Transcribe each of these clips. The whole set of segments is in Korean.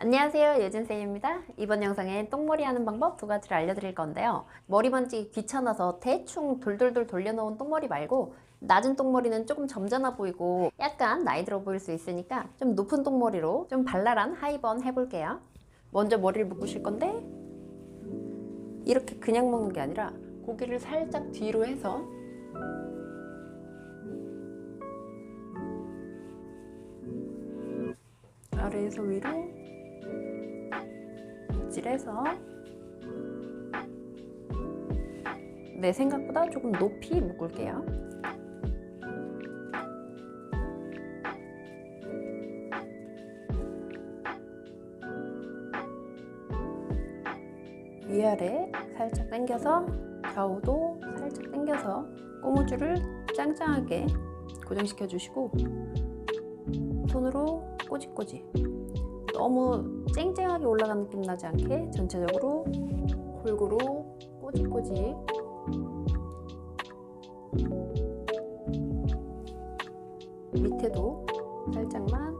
안녕하세요, 유진쌤입니다. 이번 영상엔 똥머리 하는 방법 두 가지를 알려드릴 건데요. 머리 만지기 귀찮아서 대충 돌돌돌 돌려놓은 똥머리 말고 낮은 똥머리는 조금 점잖아 보이고 약간 나이 들어 보일 수 있으니까 좀 높은 똥머리로 좀 발랄한 하이번 해볼게요. 먼저 머리를 묶으실 건데 이렇게 그냥 묶는 게 아니라 고기를 살짝 뒤로 해서 아래에서 위로 빗질해서 내 생각보다 조금 높이 묶을게요. 위아래 살짝 당겨서 좌우도 살짝 당겨서 고무줄을 짱짱하게 고정시켜 주시고 손으로 꼬집꼬집, 너무 쨍쨍하게 올라가는 느낌 나지 않게 전체적으로 골고루 꼬집꼬집. 밑에도 살짝만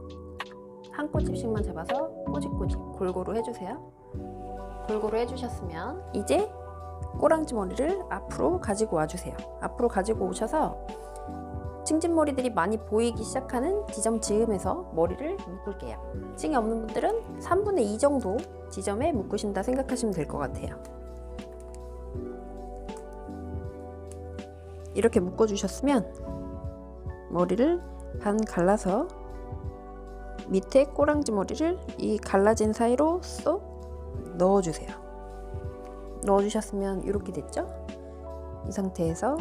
한 꼬집씩만 잡아서 꼬집꼬집 골고루 해주세요. 골고루 해주셨으면 이제 꼬랑지 머리를 앞으로 가지고 와주세요. 앞으로 가지고 오셔서 층진머리들이 많이 보이기 시작하는 지점 즈음에서 머리를 묶을게요. 층이 없는 분들은 3분의 2 정도 지점에 묶으신다 생각하시면 될 것 같아요. 이렇게 묶어주셨으면 머리를 반 갈라서 밑에 꼬랑지 머리를 이 갈라진 사이로 쏙 넣어주세요. 넣어주셨으면 이렇게 됐죠? 이 상태에서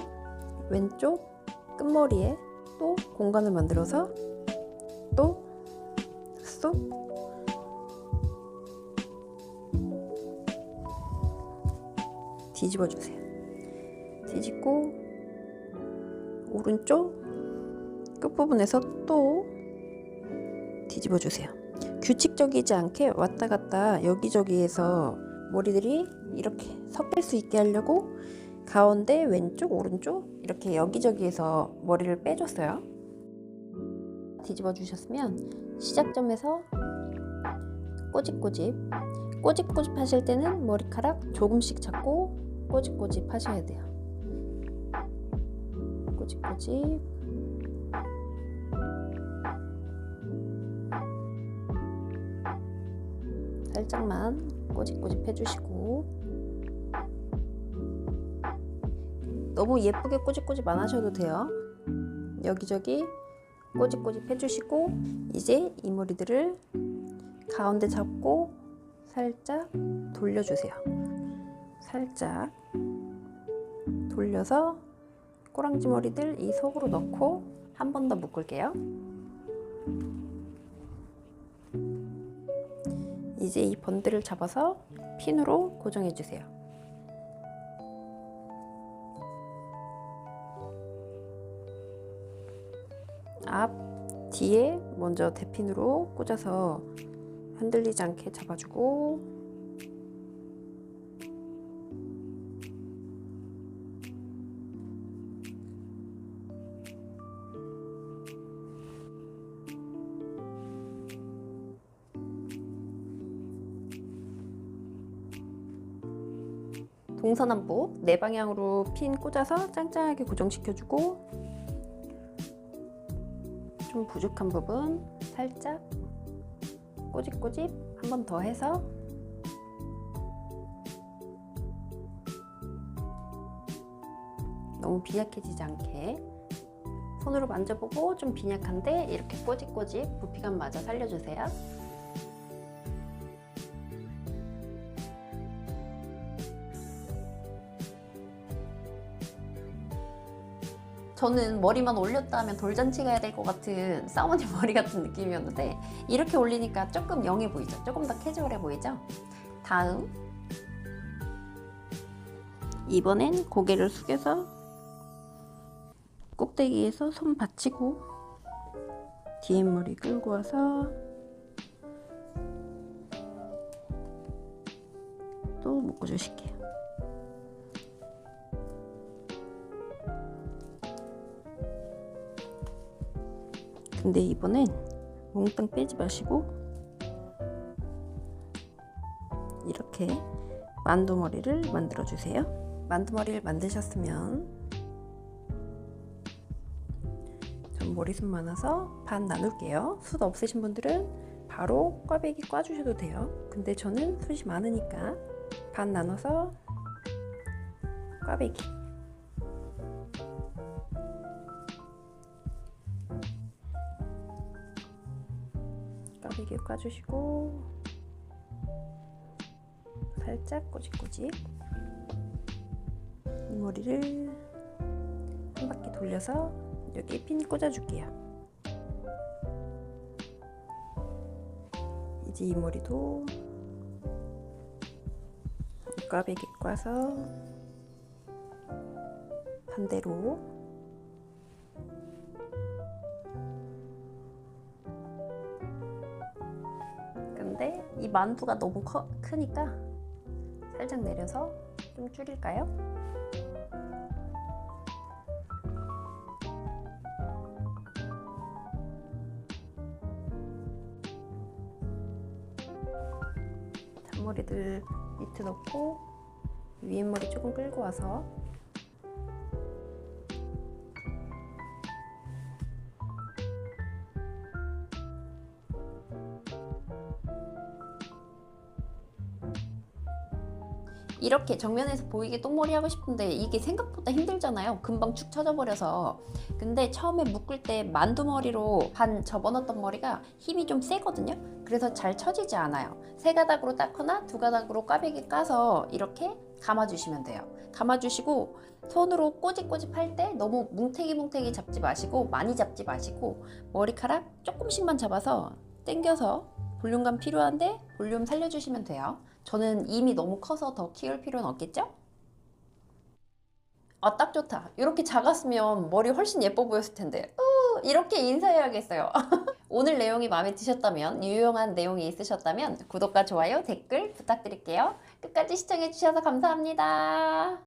왼쪽 끝머리에 또 공간을 만들어서 또 쏙 뒤집어 주세요. 뒤집고 오른쪽 끝부분에서 또 뒤집어 주세요. 규칙적이지 않게 왔다 갔다 여기저기에서 머리들이 이렇게 섞일 수 있게 하려고 가운데 왼쪽 오른쪽 이렇게 여기저기에서 머리를 빼줬어요. 뒤집어 주셨으면 시작점에서 꼬집꼬집 하실 때는 머리카락 조금씩 잡고 꼬집꼬집 하셔야 돼요. 꼬집꼬집 살짝만 꼬집꼬집 해주시고, 너무 예쁘게 꼬집꼬집 안 하셔도 돼요. 여기저기 꼬집꼬집 해주시고 이제 이 머리들을 가운데 잡고 살짝 돌려주세요. 살짝 돌려서 꼬랑지 머리들 이 속으로 넣고 한 번 더 묶을게요. 이제 이 번들을 잡아서 핀으로 고정해 주세요. 앞, 뒤에 먼저 대핀으로 꽂아서 흔들리지 않게 잡아주고, 동서남북 네 방향으로 핀 꽂아서 짱짱하게 고정시켜주고, 좀 부족한 부분 살짝 꼬집꼬집 한 번 더 해서 너무 빈약해지지 않게 손으로 만져보고 좀 빈약한데 이렇게 꼬집꼬집 부피감 맞아 살려주세요. 저는 머리만 올렸다 하면 돌잔치 가야 될 것 같은 사모님 머리 같은 느낌이었는데 이렇게 올리니까 조금 영해 보이죠? 조금 더 캐주얼해 보이죠? 다음, 이번엔 고개를 숙여서 꼭대기에서 손 받치고 뒤에 머리 끌고 와서 또 묶어주실게요. 근데 이번엔 몽땅 빼지 마시고 이렇게 만두머리를 만들어 주세요. 만두머리를 만드셨으면 전 머리숱 많아서 반 나눌게요. 숱 없으신 분들은 바로 꽈배기 꽈주셔도 돼요. 근데 저는 숱이 많으니까 반 나눠서 꽈배기 꽈주시고 살짝 꼬집꼬집 이 머리를 한 바퀴 돌려서 여기 핀 꽂아줄게요. 이제 이 머리도 꽈배기 꽈서 반대로 근데 이 만두가 너무 크니까 살짝 내려서 좀 줄일까요? 잔머리들 밑에 넣고 위에 머리 조금 끌고 와서 이렇게 정면에서 보이게 똥머리 하고 싶은데 이게 생각보다 힘들잖아요. 금방 축 처져버려서. 근데 처음에 묶을 때 만두머리로 반 접어넣었던 머리가 힘이 좀 세거든요. 그래서 잘 처지지 않아요. 세 가닥으로 닦거나 두 가닥으로 꽈배기 까서 이렇게 감아주시면 돼요. 감아주시고 손으로 꼬집꼬집 할 때 너무 뭉태기 잡지 마시고 많이 잡지 마시고 머리카락 조금씩만 잡아서 당겨서 볼륨감 필요한데 볼륨 살려주시면 돼요. 저는 이미 너무 커서 더 키울 필요는 없겠죠? 아, 딱 좋다. 이렇게 작았으면 머리 훨씬 예뻐 보였을 텐데. 이렇게 인사해야겠어요. 오늘 내용이 마음에 드셨다면, 유용한 내용이 있으셨다면 구독과 좋아요, 댓글 부탁드릴게요. 끝까지 시청해주셔서 감사합니다.